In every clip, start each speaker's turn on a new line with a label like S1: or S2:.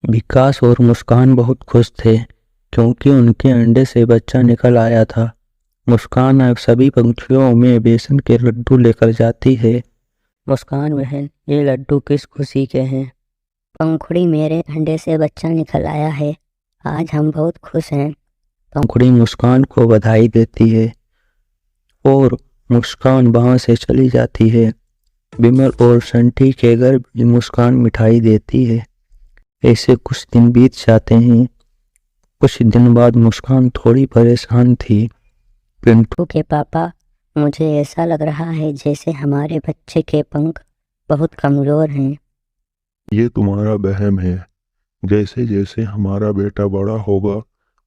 S1: विकास और मुस्कान बहुत खुश थे क्योंकि उनके अंडे से बच्चा निकल आया था। मुस्कान अब सभी पंछियों में बेसन के लड्डू लेकर जाती है।
S2: मुस्कान बहन, ये लड्डू किस खुशी के हैं?
S3: पंखुड़ी, मेरे अंडे से बच्चा निकल आया है। आज हम बहुत खुश हैं।
S1: पंखुड़ी मुस्कान को बधाई देती है और मुस्कान वहां से चली जाती है। विमल और संटी के घर भी मुस्कान मिठाई देती है। ऐसे कुछ दिन बीत जाते हैं। कुछ दिन बाद मुस्कान थोड़ी परेशान थी। पिंटू
S3: के पापा, मुझे ऐसा लग रहा है जैसे हमारे बच्चे के पंख बहुत कमजोर हैं।
S4: ये तुम्हारा वहम है। जैसे जैसे हमारा बेटा बड़ा होगा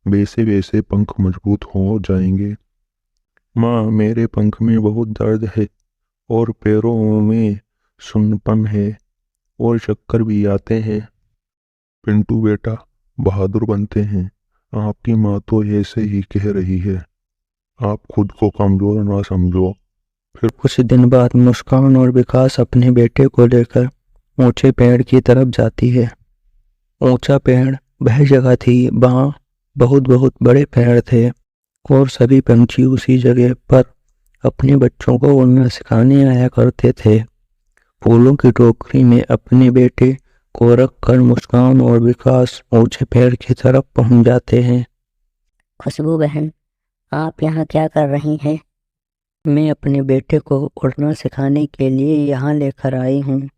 S4: वैसे वैसे पंख मजबूत हो जाएंगे। माँ, मेरे पंख में बहुत दर्द है और पैरों में सुन्नपन है और चक्कर भी आते हैं। पिंटू बेटा, बहादुर बनते हैं। आपकी माँ तो ऐसे ही कह रही है। आप खुद को कमजोर ना समझो। फिर
S1: कुछ दिन बाद मुस्कान और विकास अपने बेटे को लेकर ऊंचे पेड़ की तरफ जाती है। ऊंचा पेड़ वह जगह थी वहां बहुत बहुत बड़े पेड़ थे और सभी पंछी उसी जगह पर अपने बच्चों को उड़ना सिखाने आया करते थे। फूलों की टोकरी में अपने बेटे को रखकर मुस्कान और विकास ऊंचे पेड़ की तरफ पहुंच जाते हैं।
S3: खुशबू बहन, आप यहाँ क्या कर रही हैं?
S2: मैं अपने बेटे को उड़ना सिखाने के लिए यहाँ लेकर आई हूँ।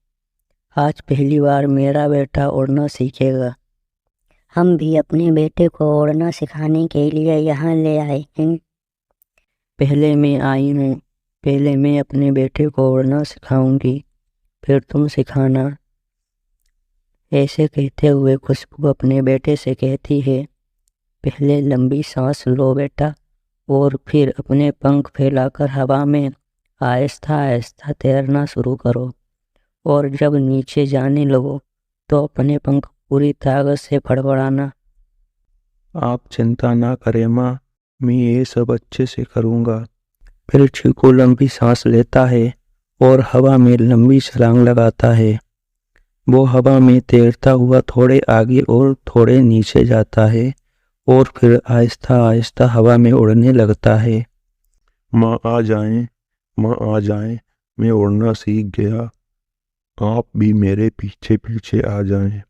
S2: आज पहली बार मेरा बेटा उड़ना सीखेगा।
S3: हम भी अपने बेटे को उड़ना सिखाने के लिए यहाँ ले आए हैं।
S2: पहले मैं आई हूँ। पहले मैं अपने बेटे को उड़ना सिखाऊंगी, फिर तुम सिखाना। ऐसे कहते हुए खुशबू अपने बेटे से कहती है, पहले लंबी सांस लो बेटा और फिर अपने पंख फैलाकर हवा में आहिस्ता आहिस्ता तैरना शुरू करो और जब नीचे जाने लगो तो अपने पंख पूरी ताकत से फड़फड़ाना।
S1: आप चिंता ना करें माँ, मैं ये सब अच्छे से करूँगा। फिर चीकू लंबी सांस लेता है और हवा में लंबी छलांग लगाता है। वो हवा में तैरता हुआ थोड़े आगे और थोड़े नीचे जाता है और फिर आहिस्ता आहिस्ता हवा में उड़ने लगता है।
S4: माँ आ जाएं, माँ आ जाएं, मैं उड़ना सीख गया। आप भी मेरे पीछे पीछे आ जाएं।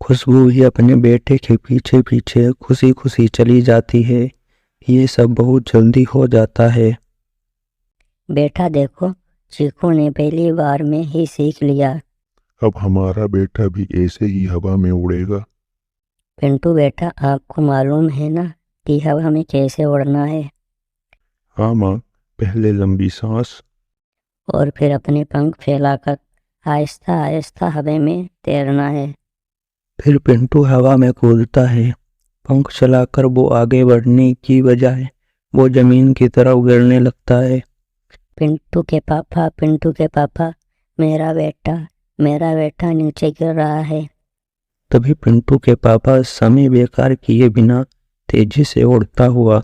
S1: खुशबू भी अपने बेटे के पीछे पीछे खुशी खुशी चली जाती है। ये सब बहुत जल्दी हो जाता है।
S3: बेटा देखो, चीकू ने पहली बार में ही सीख लिया।
S4: अब हमारा बेटा भी ऐसे ही हवा में उड़ेगा।
S3: पिंटू बेटा, आपको मालूम है ना कि हवा में कैसे उड़ना है?
S4: हाँ माँ, पहले लंबी सांस
S3: और फिर अपने पंख फैलाकर आहिस्ता आहिस्ता हवा में तैरना है।
S1: फिर पिंटू हवा में कूदता है। पंख चलाकर वो आगे बढ़ने की बजाय वो जमीन की तरफ गिरने लगता है।
S3: पिंटू के पापा, पिंटू के पापा, मेरा बेटा नीचे गिर रहा है।
S1: तभी पिंटू के पापा समय बेकार किए बिना तेजी से उड़ता हुआ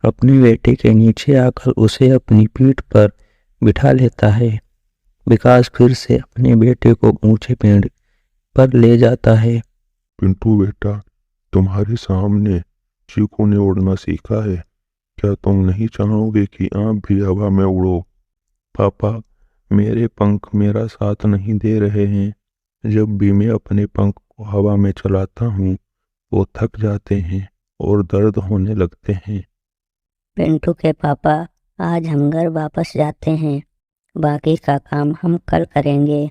S1: अपने बेटे के नीचे आकर उसे अपनी पीठ पर बिठा लेता है। विकास फिर से अपने बेटे को ऊंचे पेड़ पर ले जाता है।
S4: पिंटू बेटा, तुम्हारे सामने चीकू ने उड़ना सीखा है। क्या तुम नहीं चाहोगे कि आप भी हवा में उड़ो? पापा, मेरे पंख मेरा साथ नहीं दे रहे हैं। जब भी मैं अपने पंख को हवा में चलाता हूँ वो थक जाते हैं और दर्द होने लगते हैं।
S3: पिंटू के पापा, आज हम घर वापस जाते हैं। बाकी का काम हम कल करेंगे।